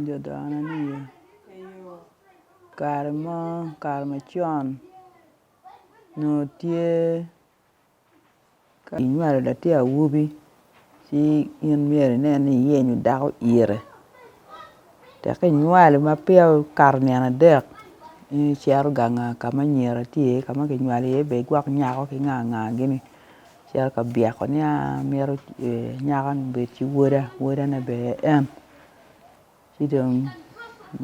Jodana ni karma chon no tie ka inwalo da tie awubi si in mere ne ni yenyu dako ire te ka inwalo ma pia karniana dek ni chero ganga kama nyera tie kama ke nywali ye be gwak nyako ki nga gini chero ka biako ni mero nyaka be chi woda na be en si dong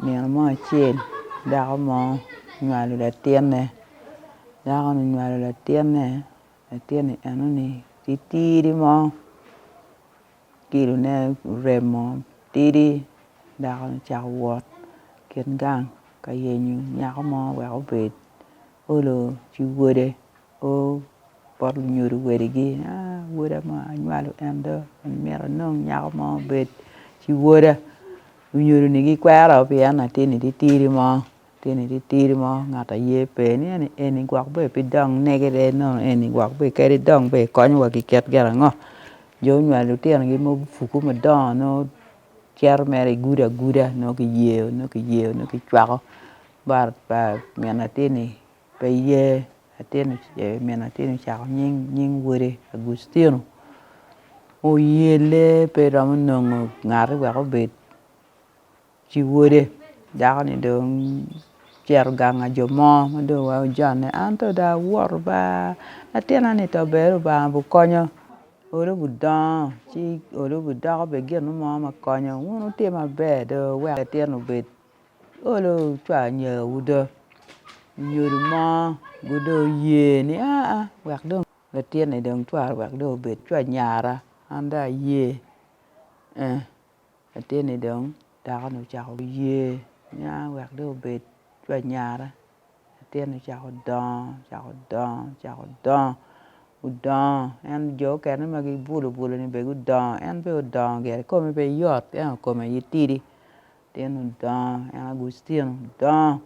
neno mo achiel dako mo nywalo latine dako ni nywalo latine eno ni titiri mo kilo ne rem mo tidi dako ni chako wot ket gang ka yenyo nyako mo wek obed olo chi wode o pot nyodo wedigi woda ma anywalo en do mero nong nyako mo bed chi woda unyodo ni gi kwero pien atini titiri mo ngata ye pe ni eni gwak be pi dong negede no eni gwak be kedi dong be konyo wa ki ket garango jo nywalo tino gi mo fuku madongo no chero mere guda no ki chwako bar pa min atini pe ye atini min atini chako nying wode Agustino oyele pe romo nongo ngare wek obed chi wode dako ni dong chero ganga jo mo ma dong wa ojone anto da wor ba atina ni to bero ba bu konyo olo bu dongo chi olo bu doko be gino mo ma konyo unu tim maber do wek atin obed olo chwa nyewu do nyodo mo gudo ye ni wek dong latin ni dong chwa wek do obed chwa nyara anda ye latin ni dong dako ni chako ye wek do obed chwa nyara latin ni chako dongo udongo en jo kene ma gi bulo ni be udongo en be udongo gere kome be yot en kome yitidi tin udongo en Agustino udongo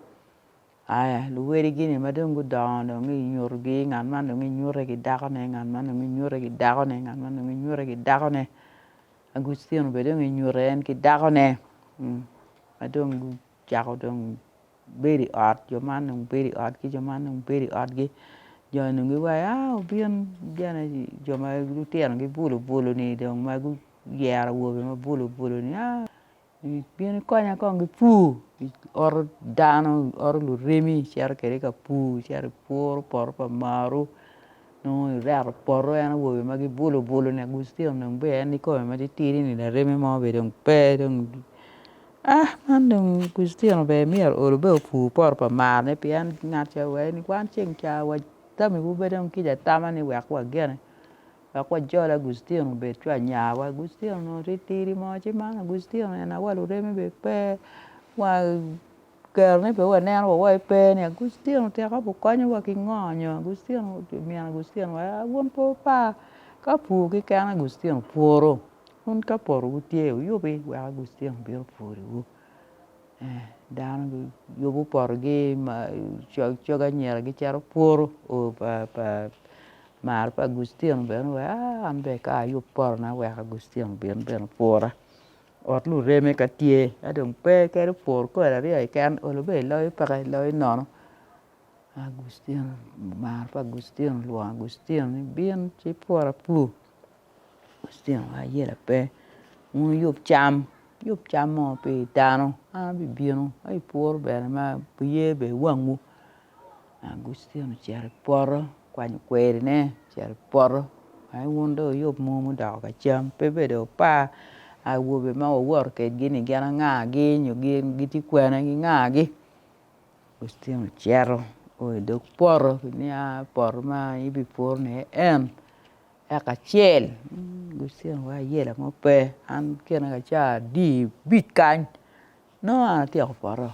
aya luwedi gini ma dong gudongo dong inyurogi ngat man dong inyure ki dakone ngat man dong inyure ki dakone Agustino be dong inyure en ki dakone ma dong chako dong bedi ot jo man dong bedi ot ki jo man dong bedi ot gi jo nungi wai obin jana jo ma lutino gi bulo ni dong ma gu yero wobe ma bulo ni bin konya kong gi pu or dano or luremi chero kede ka pu chero poro pa maru no rero poro en wobe ma gi bulo ni Agustino dong be en ni kome ma titiri ni la remi mo be dong pe dong man dong Agustino be mier olo be pu poro pa mar ne pien ngat cha we ni kwan cheng cha wa tami bu be dong kija tama ni wek wa gene wek wa jola Agustino be chwa nyawa Agustino no titiri mo chi man Agustino en awalo remi be pe wa ker ne be wa neno wa pe ni Agustino teka bu konyo wa ki ngonyo Agustino mian Agustino wa won po pa ka pu ki ken Agustino puro un ka poro utie uyubi wek Agustino biro puri wu dano yubu poro gi ma choga nyera gi chero puro o pa mar pa Agustino ben wa an be ka yub poro na wek Agustino ben pura ot lu reme ka tie adong pe kere por ko la ri ken olo be loy pa loy nono Agustino mar pa Agustino lu Agustino ni bien chi pura pu Agustino ayela pe un yub cham mo pe dano bi bino ai por bene ma ye be wangu Agustino chero poro kwany kweri ne chero poro ai wundo yub mo do ka cham pe be do pa wobe ma wor ke gini gana nga gi nyu gi ti kwena gi nga gi Agustino chero o do poro ni poro ma ibi por ne en eka chiel Agustino wa yela mo pe an kena ka cha di bit kan no ti poro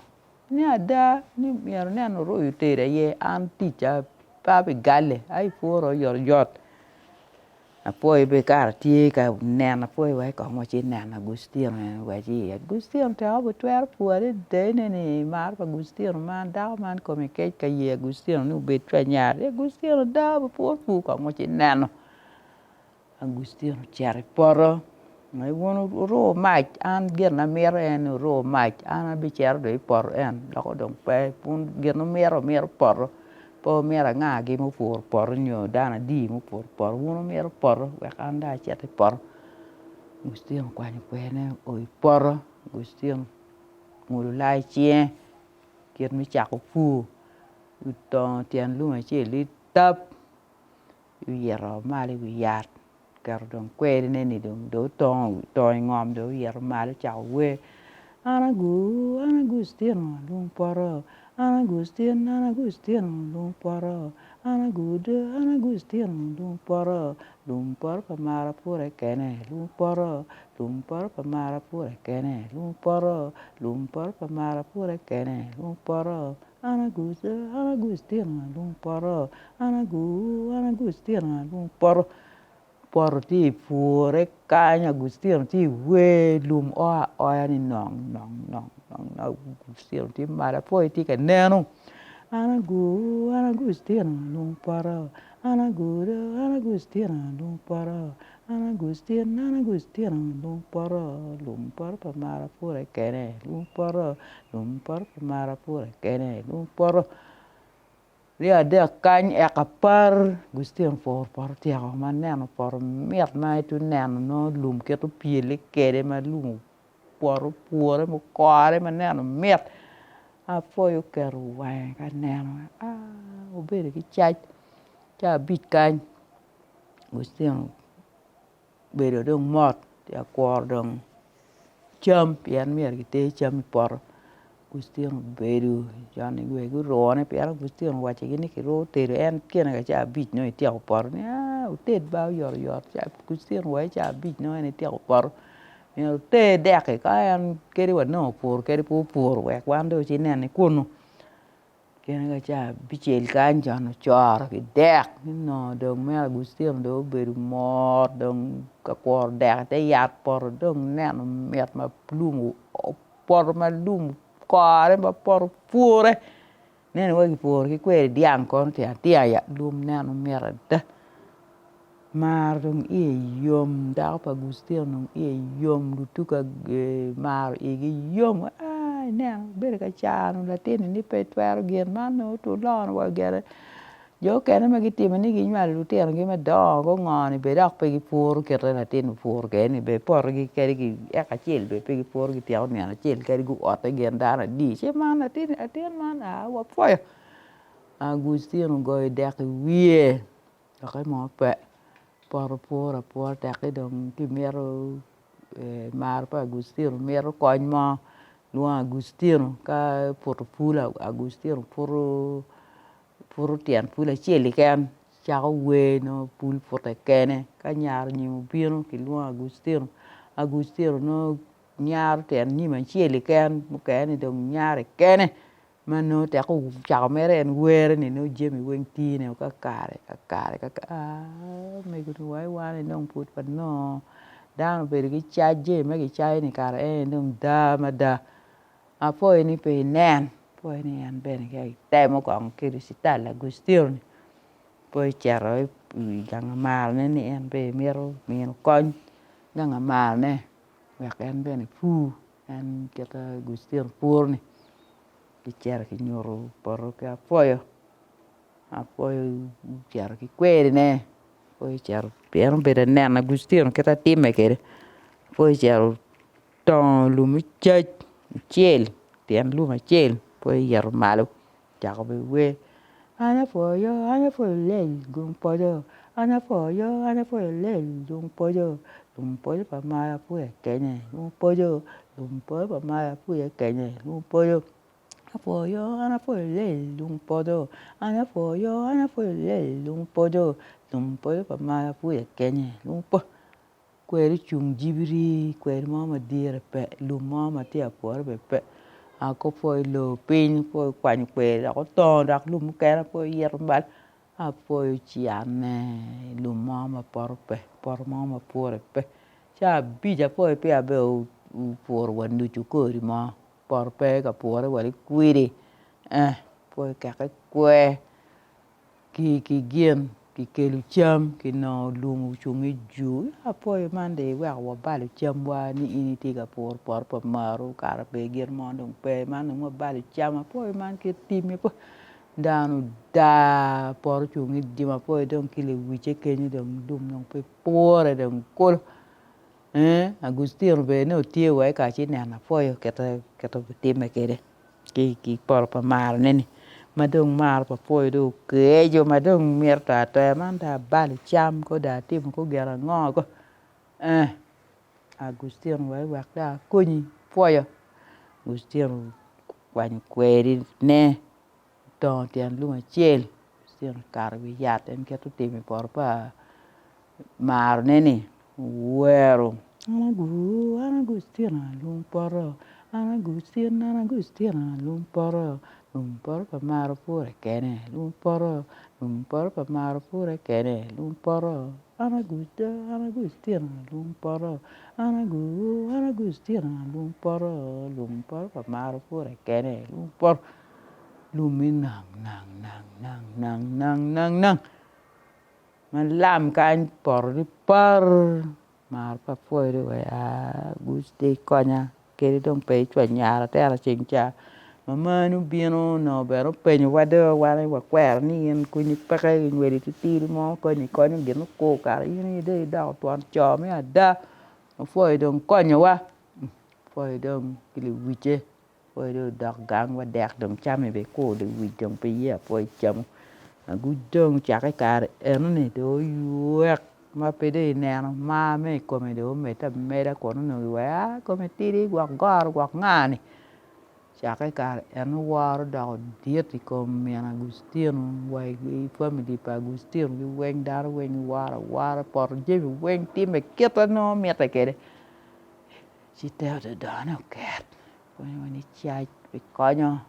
ni ada ni mier ne no ro yutere ye an ti cha pa be gale ai poro yor yot apoi be kar tie ka nena apoi wa ko mo chi nena Agustino wa ji Agustino te obo twer puore de ne mar pa Agustino man da man ko me ke ka ye Agustino no be twa nyar Agustino da bo por pu ko mo chi nena Agustino cheri poro Ngai won ro mai an ger na mer en ro mai an bi cher do por en lo ko dong pe pun ger no mer por po mer nga gi mo por nyo dana di mo por won mer por we kan da chet por Agustin kwa ni kwene oi por Agustin ngulu lai chie ger mi cha ko fu to tian lu ma che li tap yu yero mali wi yat gar dong kwe ne ni dong do to ngom do yero mali cha we Agustin lung poro Agustin lung poro Agustin lung poro pamara pure kene lung poro pamara pure kene lung poro pamara pure kene lung poro Agustin lung poro Agustin lung poro por ti pure kanya Agustin ti we lum o ni nong Agustin ti mara poi ti ka neno Agustin lung poro Agustin lung poro Agustin lung poro pamara pure kene lung poro pamara pure kene lung poro dia ada kany ekapar Agustin por tia ma neno por miet mai tu neno no lum ke tu pile kere ma lum por pure mo kore ma neno miet a foi quero vai ka neno o bere ki cha bit kany Agustin bere dong mot ya kor dong cham pian mier ki te cham por Agustin beru jani gue gu ro ne pian Agustin wa che ni ki ro te en kien ga cha bit no ti por ne o te ba yor cha Agustin wa cha bit no ne ti por ne te de ka en ke ri wa no por ke ri por wa quando ci ne kunu kien ga cha bichel kan jan chor ki de no do me Agustin do beru mor dong ka por de te yat por dong ne no met ma plumu por ma lum kore ma por pure nene wagi por ki kwe diang kon tia ya lum nano merda mar dong yom da pa Agustin dong yom du tuka mar yom ai nene bere ka chano la tene ni pe twero gen mano to lon wa gere yo kene ma giti mani gi mal lu ter gi ma do go ngani be dak pe gi por ke la tin por ke ni be por gi ke gi e ka chel be pe gi por gi tiao ni na chel ke gi ot gen da na di che man tin man wa po Agustin go dak wie ka mo pe por ta ke dong ki mero mar pa Agustin mero ko ma lu Agustin ka por pula Agustin por tian pula cheli kan cha we no pul pote kene ka nyar ni bino ki lu Agustin no nyar ten ni man cheli kan mu kene dong nyar kene mano te ko cha mere en wer ni no jemi wen ti ne ka kare me gu wai wa ne dong put pa no dan be ki cha je me ki cha ni kare dong da ma da a poi ni pe nen poi ni an bene che temo con curiosità Agustin poi c'era gang mal ne en be mero con gang mal ne wa en bene fu en che Agustin pur ni che c'era che nyoro por che poi c'era che quere ne poi c'era per bene nen Agustin che ta time che poi c'era ton chel tien luma chel poi yer malo cha ko be we ana po le gung po yo ana po le gung po yo pa ma pu ke ne gung po yo pa ma pu ke ne gung po yo ana po le gung po yo ana po le gung po yo pa ma pu ke ne gung po kweri chung jibri kweri mama dire pe lu mama tia por be pe a ko foi lo pin foi kwan kwe ko to dak lum ke na foi yer bal a foi chiane lu mama por mama por pe cha bi ja foi pe a be por wan du ko ri ma por pe ka por wa ri kwiri foi ka kwe ki gien ki kelu cham ki no lumu chungi ju apoy mande wa wa balu cham wa ni ini tiga por maru kara pe gir mondong pe man mo balu cham apoy man ki timi po danu da por chungi di ma poy dong kile wiche kenyi dong dum nong pe pore dong kol Agustino be no tie wa ka chi na poy keta time kede ki por mar neni madong mar pa poy do ke jo madong mierta te man da bal cham ko da tim ko gera ngo ko Agustino wa da kuni poy Agustino quan queri ne to tian lu chel Agustino kar bi yat en ke to tim por pa mar neni wero Agustino lumporo Agustino lumporo pa maro pure kene lumporo pa maro pure kene lumporo Agustino lumporo Agustino lumporo pa maro pure kene lumporo lumi nang man lam kan por di par mar pa foi do Agusti konya keri dong pe chwa nyara tera chingcha manu bino no bero penyo wado wale wa kwer ni en kuni paka in wedi ti mo ko ni konya gino ko kar ini de da tuan cho me ada foi dong konya wa foi dong kili wiche foi do dak gang wa dak dong chame be ko de wi dong pe ya foi cham Gudong chaka kar erne do yuek ma pede neno ma me come do me ta me da kono no wa come tiri gwa gar gwa ngani chaka kar erne war da dieti come Agustino wai family pa Agustino vi wen dar wen war por je wen ti me keta no me ta kede ci te da no ket when ni chai pe konyo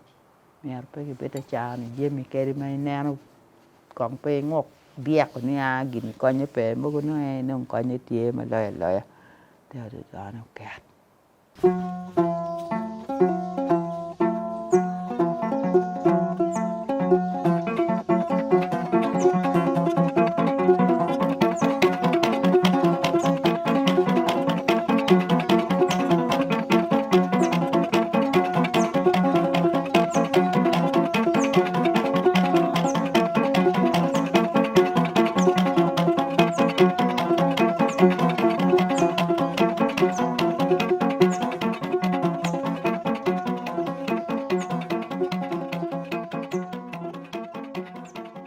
mer pe ke beta cha ni je mi kede mai neno còn pe ngọc biếc của nó gìn coi như pe mới có nó coi như tie mà lời theo được đó nó kẹt